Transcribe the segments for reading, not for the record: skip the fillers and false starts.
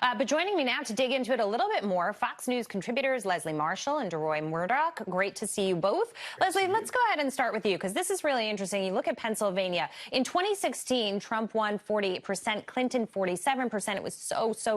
But joining me now to dig into it a little bit more, Fox News contributors Leslie Marshall and DeRoy Murdoch. Great to see you both. Leslie, let's go ahead and start with you, because this is really interesting. You look at Pennsylvania. In 2016, Trump won 48%, Clinton 47%. It was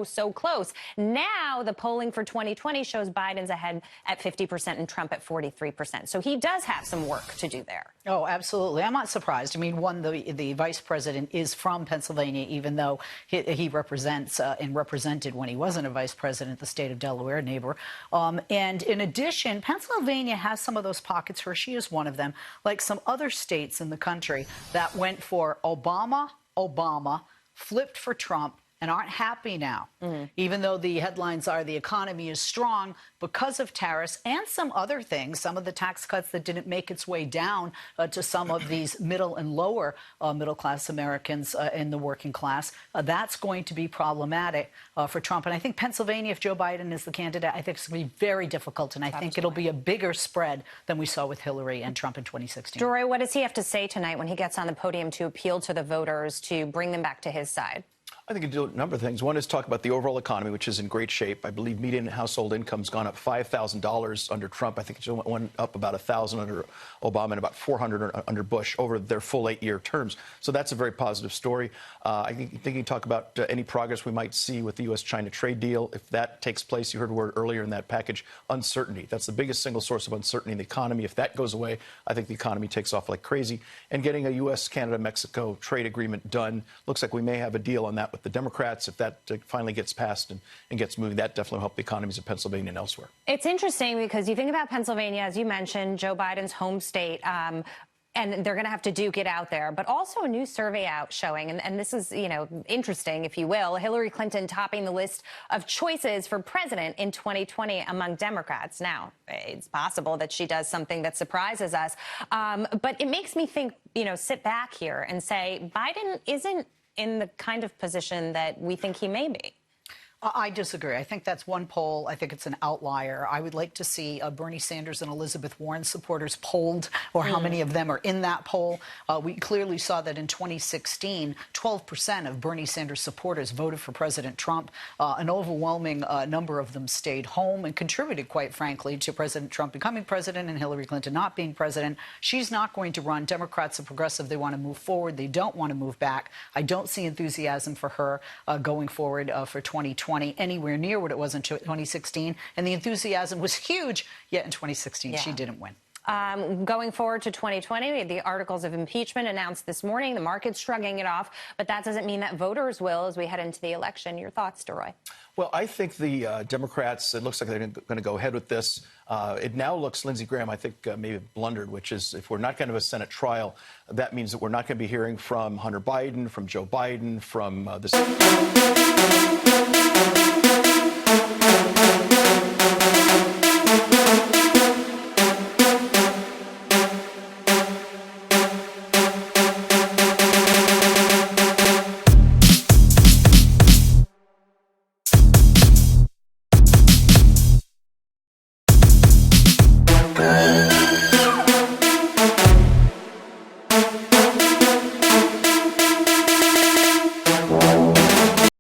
so close. Now the polling for 2020 shows Biden's ahead at 50% and Trump at 43%. So he does have some work to do there. Oh, absolutely. I'm not surprised. I mean, the vice president is from Pennsylvania, even though he represents and represented when he wasn't a vice president the state of Delaware, neighbor. And in addition, Pennsylvania has some of those pockets. Hershey is one of them, like some other states in the country that went for Obama, flipped for Trump, and aren't happy now, even though the headlines are the economy is strong because of tariffs and some other things, some of the tax cuts that didn't make its way down to some of these middle and lower middle-class Americans in the working class. That's going to be problematic for Trump. And I think Pennsylvania, if Joe Biden is the candidate, I think it's going to be very difficult. And I think it'll be a bigger spread than we saw with Hillary and Trump in 2016. DeRoy, what does he have to say tonight when he gets on the podium to appeal to the voters to bring them back to his side? I think he can do a number of things. One is talk about the overall economy, which is in great shape. I believe median household income's gone up $5,000 under Trump. I think it went up about $1,000 under Obama and about $400 under Bush over their full 8-year terms. So that's a very positive story. I think he can talk about any progress we might see with the U.S.-China trade deal. If that takes place, you heard a word earlier in that package, uncertainty. That's the biggest single source of uncertainty in the economy. If that goes away, I think the economy takes off like crazy. And getting a U.S., Canada, Mexico trade agreement done, looks like we may have a deal on that with the Democrats. If that finally gets passed and gets moving, that definitely will help the economies of Pennsylvania and elsewhere. It's interesting because you think about Pennsylvania, as you mentioned, Joe Biden's home state, and they're going to have to duke it out there. But also a new survey out showing, and this is, interesting, if you will, Hillary Clinton topping the list of choices for president in 2020 among Democrats. Now, it's possible that she does something that surprises us. But it makes me think, sit back here and say Biden isn't in the kind of position that we think he may be. I disagree. I think that's one poll. I think it's an outlier. I would like to see Bernie Sanders and Elizabeth Warren supporters polled, or how many of them are in that poll. We clearly saw that in 2016, 12% of Bernie Sanders supporters voted for President Trump. An overwhelming number of them stayed home and contributed, quite frankly, to President Trump becoming president and Hillary Clinton not being president. She's not going to run. Democrats are progressive. They want to move forward. They don't want to move back. I don't see enthusiasm for her going forward for 2020. Anywhere near what it was in 2016, and the enthusiasm was huge, yet in 2016 she didn't win. Going forward to 2020, we had the articles of impeachment announced this morning. The market's shrugging it off, but that doesn't mean that voters will as we head into the election. Your thoughts, DeRoy? Well, I think the Democrats, it looks like they're going to go ahead with this. It now looks, Lindsey Graham, I think, maybe blundered, which is if we're not going to have a Senate trial, that means that we're not going to be hearing from Hunter Biden, from Joe Biden, from the